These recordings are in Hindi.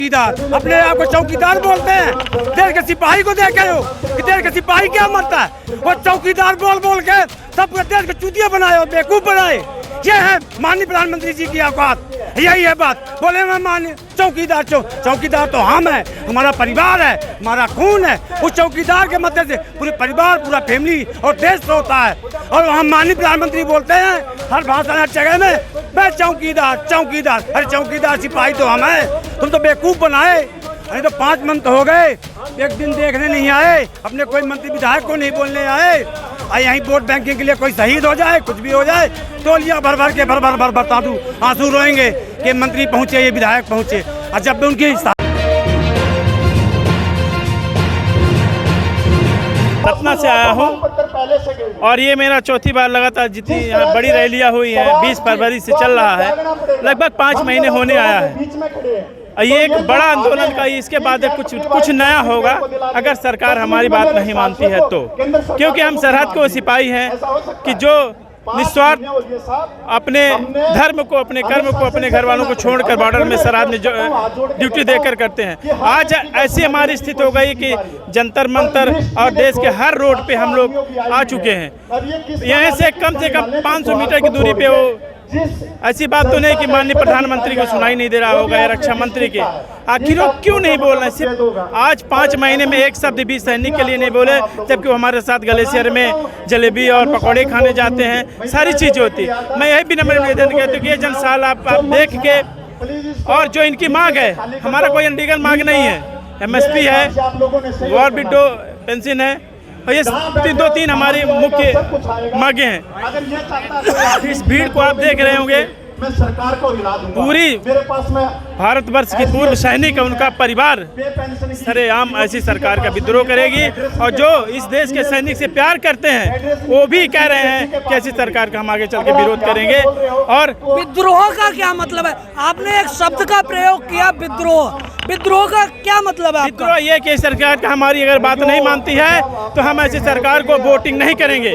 चौकीदार अपने आप को चौकीदार बोलते हैं। देश के सिपाही को देखे हो कि देश के सिपाही क्या मरता है, वो चौकीदार बोल बोल के सब देश के चूतिया बनाए और बेवकूफ बनाए। ये है माननीय प्रधानमंत्री जी की औकात, यही है बात। बोले मैं माननीय चौकीदार चौकीदार तो हम है, हमारा परिवार है, हमारा खून है। उस चौकीदार के मदद से पूरे परिवार, पूरा फैमिली और देश होता है। और हम माननीय प्रधानमंत्री बोलते हैं हर भाषण हर जगह में, मैं चौकीदार चौकीदार। अरे चौकीदार सिपाही तो हम है, तुम तो बेवकूफ बनाए। अरे तो 5 मंथ हो गए, एक दिन देखने नहीं आए, अपने कोई मंत्री विधायक को नहीं बोलने आए। यहीं वोट बैंकिंग के लिए कोई शहीद हो जाए, कुछ भी हो जाए, टोलियां भर भर के भर बता दूं, आंसू रोएंगे कि मंत्री पहुंचे, ये विधायक पहुंचे। और जब भी उनकी सतना से आया हूँ और ये मेरा चौथी बार लगातार जितनी यहाँ बड़ी रैलियाँ हुई हैं 20 फरवरी से चल रहा है, लगभग 5 महीने होने आया है। ये एक बड़ा आंदोलन का, इसके बाद कुछ नया होगा अगर सरकार हमारी बात नहीं मानती है तो, क्योंकि हम सरहद को सिपाही हैं कि जो निस्वार्थ अपने धर्म को, अपने कर्म को, अपने घर वालों को छोड़कर बॉर्डर में सरहद में ड्यूटी देकर करते हैं। आज ऐसी हमारी स्थिति हो गई कि जंतर मंतर और देश के हर रोड पे हम लोग आ चुके हैं। यहाँ से कम 500 मीटर की दूरी पे वो, ऐसी बात तो नहीं कि माननीय प्रधानमंत्री को सुनाई नहीं दे रहा होगा या रक्षा मंत्री के, आखिर वो क्यों नहीं बोल रहे? सिर्फ आज 5 महीने में एक शब्द भी सैनिक के लिए नहीं बोले, जबकि वो हमारे साथ ग्लेशियर में जलेबी और पकौड़े खाने जाते हैं, सारी चीज़ें होती। मैं यही भी नम्र निवेदन करता हूँ कि ये जनसाल आप देख के, और जो इनकी मांग है, हमारा कोई अनलीगल मांग नहीं है, MSP है, वॉर विडो पेंशन है, और ये 2-3 हमारी मुख्य मांगे हैं। इस भीड़ को आप देख रहे होंगे, पूरी भारतवर्ष की पूर्व सैनिक है, उनका परिवार सरेआम ऐसी सरकार का विद्रोह करेगी। और जो इस देश के सैनिक से प्यार करते हैं वो भी कह रहे हैं कि ऐसी सरकार का हम आगे चल के विरोध करेंगे। और विद्रोह का क्या मतलब है? आपने एक शब्द का प्रयोग किया, विद्रोह। विद्रोह का क्या मतलब है? विद्रोह ये कि सरकार का हमारी अगर बात नहीं मानती है तो हम ऐसी सरकार को वोटिंग नहीं करेंगे,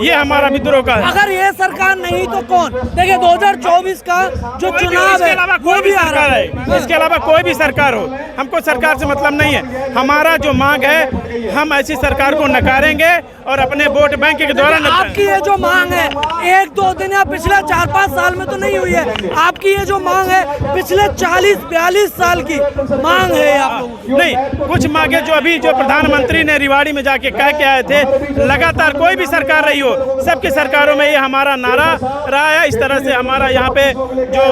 ये हमारा विद्रोह का है। अगर ये सरकार नहीं तो कौन? देखिए 2024 का जो चुनाव है वो भी आ रहा है, इसके अलावा कोई भी सरकार हो, हमको सरकार से मतलब नहीं है। हमारा जो मांग है, हम ऐसी सरकार को नकारेंगे और अपने वोट बैंक के द्वारा। आपकी ये जो मांग है 1-2 दिन या पिछले 4-5 साल में तो नहीं हुई है, आपकी ये जो मांग है पिछले 40-42 साल की मांग है आप लोगों। नहीं, कुछ मांगे जो अभी जो प्रधानमंत्री ने रिवाड़ी में जाके कह के आए थे, लगातार कोई भी सरकार रही हो, सबकी सरकारों में ये हमारा नारा रहा है। इस तरह से हमारा यहाँ पे जो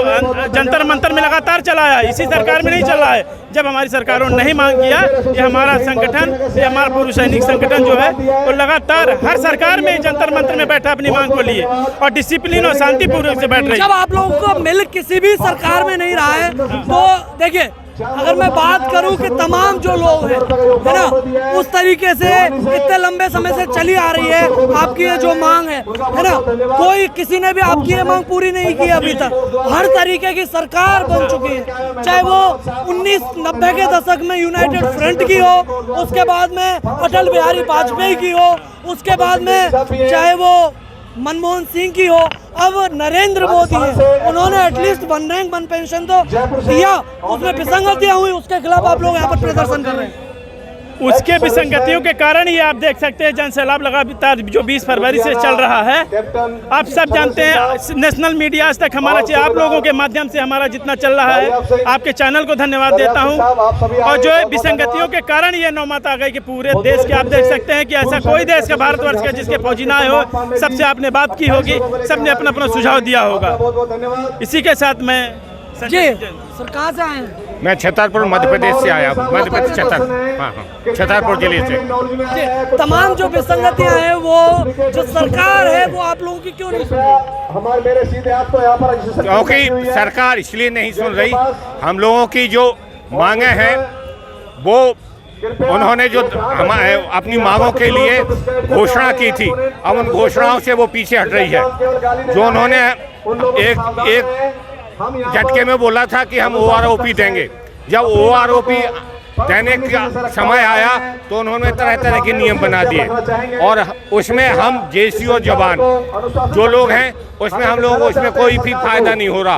जंतर मंतर में लगातार चला है, इसी सरकार में नहीं चला है। जब हमारी सरकारों ने नहीं मांग किया, ये हमारा संगठन, ये हमारा पूर्व सैनिक संगठन जो है वो लगातार हर सरकार में जंतर मंतर में बैठा अपनी मांग को लिए और डिसिप्लिन और शांतिपूर्वक से बैठ रही है। जब आप लोगों को मिल किसी भी सरकार में नहीं रहा है तो देखिए, अगर मैं बात करूं कि तमाम जो लोग हैं, है ना, उस तरीके से इतने लंबे समय से चली आ रही है आपकी ये जो मांग है ना, कोई किसी ने भी आपकी ये मांग पूरी नहीं की अभी तक। हर तरीके की सरकार बन चुकी है, चाहे वो 1990 के दशक में यूनाइटेड फ्रंट की हो, उसके बाद में अटल बिहारी वाजपेयी की हो, उसके बाद में चाहे वो मनमोहन सिंह की हो, अब नरेंद्र मोदी है, उन्होंने एटलीस्ट 1 रैंक 1 पेंशन तो दिया, उसमें विसंगतियां हुई, उसके खिलाफ आप लोग यहाँ पर प्रदर्शन कर रहे हैं। उसके विसंगतियों के कारण ही आप देख सकते हैं जनसैलाब लगातार जो 20 फरवरी से चल रहा है। आप सब जानते हैं, नेशनल मीडिया आज तक हमारा, आप लोगों के माध्यम से हमारा जितना चल रहा है, आपके चैनल को धन्यवाद देता हूं। और जो विसंगतियों के कारण ये नौबत आ गई कि पूरे देश के, आप देख सकते हैं कि ऐसा कोई देश का, भारतवर्ष का, जिसके फौजी ना हो, सबसे आपने बात की होगी, सबने अपना अपना सुझाव दिया होगा। इसी के साथ मैं जी, सरकार से आए हैं। मैं छतरपुर मध्य प्रदेश से आया हूँ, मध्य प्रदेश छतरपुर जिले से। तमाम जो विसंगतियां हैं वो जो सरकार है वो आप लोगों की क्यों नहीं सुन रही? क्योंकि सरकार इसलिए नहीं सुन रही, हम लोगों की जो मांगे हैं वो उन्होंने जो अपनी मांगों के लिए घोषणा की थी, अब उन घोषणाओं से वो पीछे हट रही है। जो उन्होंने एक झटके में बोला था कि हम OROP देंगे, जब OROP देने का समय आया तो उन्होंने तरह तरह के नियम बना दिए और उसमें हम जेसीओ जवान जो लोग हैं उसमें हम लोगों को उसमें कोई भी फायदा नहीं हो रहा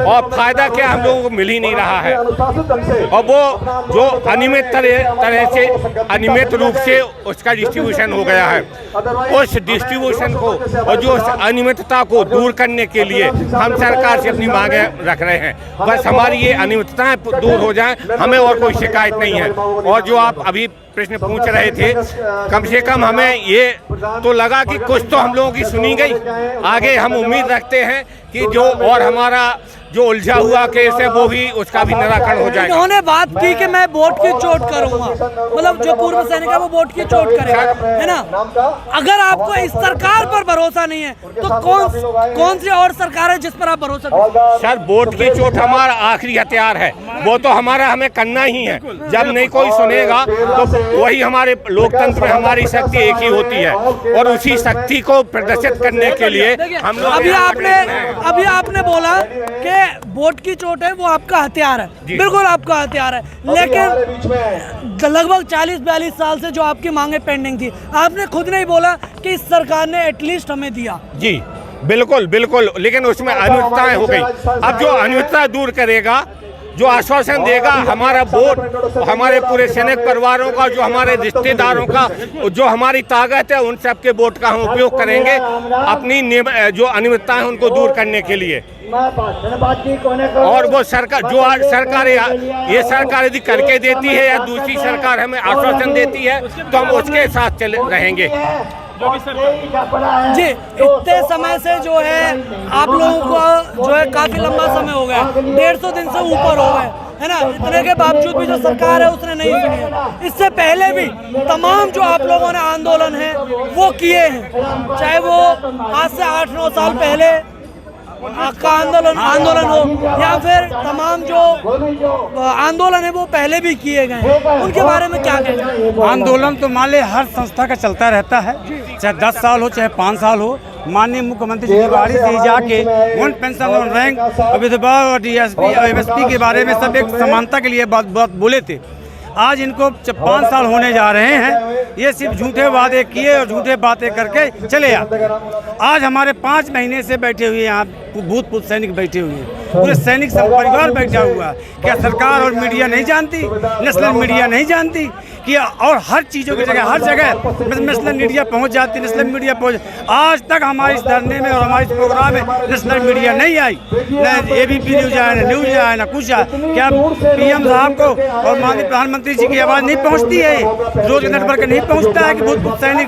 और फायदा क्या हम लोगों को मिल ही नहीं रहा है। और वो जो अनियमित तरह से अनियमित रूप से उसका डिस्ट्रीब्यूशन हो गया है, उस डिस्ट्रीब्यूशन को और जो अनियमितता को दूर करने के लिए हम सरकार से अपनी मांगे रख रहे हैं। बस हमारी ये अनियमितताएं दूर हो जाएं, हमें और कोई शिकायत नहीं है। और जो आप अभी प्रश्न पूछ रहे थे, कम से कम हमें ये तो लगा कि कुछ तो हम लोगों की सुनी गई। आगे हम उम्मीद रखते हैं कि जो और हमारा जो उलझा हुआ केस है वो भी उसका भी निराकरण हो जाएगा। उन्होंने बात की कि मैं वोट की चोट करूंगा, मतलब जो पूर्व सैनिक है वो वोट की चोट करेगा, है ना। अगर आपको इस सरकार पर भरोसा नहीं है तो कौन सी और सरकार है जिस पर आप भरोसा करें? सर, वोट की चोट हमारा आखिरी हथियार है, वो तो हमारा हमें करना ही है। जब नहीं कोई सुनेगा तो वही हमारे लोकतंत्र में हमारी शक्ति एक ही होती है और उसी शक्ति को प्रदर्शित करने के लिए हम लोग अभी आपने बोला कि वोट की चोट है वो आपका हथियार है, बिल्कुल आपका हथियार है, लेकिन लगभग 40-42 साल से जो आपकी मांगे पेंडिंग थी, आपने खुद नहीं बोला कि इस सरकार ने एटलीस्ट हमें दिया। जी बिल्कुल बिल्कुल, लेकिन उसमें अनियमितताएं हो गई। अब जो अनियमितता दूर करेगा, जो आश्वासन देगा, हमारा वोट हमारे पूरे सैनिक परिवारों का, जो हमारे रिश्तेदारों का, जो हमारी ताकत है, उन सब के वोट का हम उपयोग करेंगे अपनी जो अनियमितताएं उनको दूर करने के लिए। और वो सरकार जो सरकार ये सरकार यदि करके देती है या दूसरी सरकार हमें आश्वासन देती है तो हम उसके साथ चले रहेंगे। जी, इतने समय से जो है आप लोगों को जो है काफी लंबा समय हो गया, 150 दिन से ऊपर हो गए, है ना। इतने के बावजूद भी जो सरकार है उसने नहीं सुनी है। इससे पहले भी तमाम जो आप लोगों ने आंदोलन है वो किए हैं, चाहे वो आज से 8-9 साल पहले का आंदोलन हो या फिर तमाम जो आंदोलन है वो पहले भी किए गए हैं, उनके बारे में क्या कहना? आंदोलन तो मान ले हर संस्था का चलता रहता है, चाहे 10 साल हो चाहे 5 साल हो। माननीय मुख्यमंत्री जी की बारी से जाके वन पेंशन और रैंक विधवा और DSP और MSP के बारे में सब एक समानता के लिए बात बोले थे। आज इनको 5 साल होने जा रहे हैं, ये सिर्फ झूठे वादे किए और झूठे बातें करके चले आते। आज हमारे 5 महीने से बैठे हुए यहाँ भूतपूर्व सैनिक बैठे हुए हैं, पूरे सैनिक सब परिवार बैठा हुआ। क्या सरकार और मीडिया नहीं जानती, नेशनल मीडिया नहीं जानती कि और हर चीज़ों की जगह हर जगह नेशनल मीडिया पहुँच जाती, नेशनल मीडिया पहुँच। आज तक हमारे इस धरने में और हमारे इस प्रोग्राम में नेशनल मीडिया नहीं आई, न ABP न्यूज आया, न न्यूज आया, न कुछ आया। क्या PM साहब को और माननीय प्रधानमंत्री जी की आवाज़ नहीं पहुँचती है? रोज नेटवर्क नहीं पहुँचता है कि भूतपूर्व सैनिक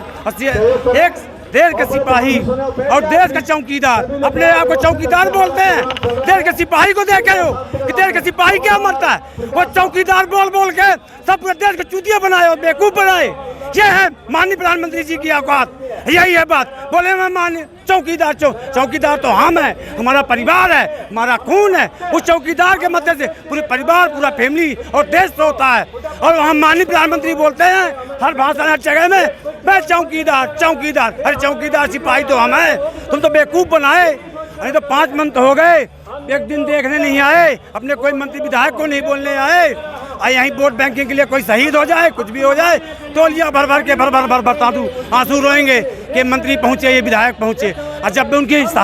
एक देश के सिपाही और देश का चौकीदार अपने आप को चौकीदार बोलते हैं। देश के सिपाही को देखे हो कि देश के सिपाही क्या मरता है? वो चौकीदार बोल बोल के सब देश को चूतिया बनाए और बेवकूफ बनाए। ये है माननीय प्रधानमंत्री जी की औकात, यही है बात। बोले मैं माननीय चौकीदार चौकीदार तो हम है, हमारा परिवार है, हमारा खून है। उस चौकीदार के मदद से पूरे परिवार, पूरा फैमिली और देश होता है। और हम माननीय प्रधानमंत्री बोलते हैं हर भाषण हर जगह में, मैं चौकीदार चौकीदार। अरे चौकीदार सिपाही तो हम है, तुम तो बेवकूफ बनाए। अरे तो 5 मंथ हो गए, एक दिन देखने नहीं आए, अपने कोई मंत्री विधायक को नहीं बोलने आए। यहीं वोट बैंकिंग के लिए कोई शहीद हो जाए, कुछ भी हो जाए तो लिया भर भर के भर आंसू रोएंगे कि मंत्री पहुंचे, ये विधायक पहुंचे। और जब भी उनकी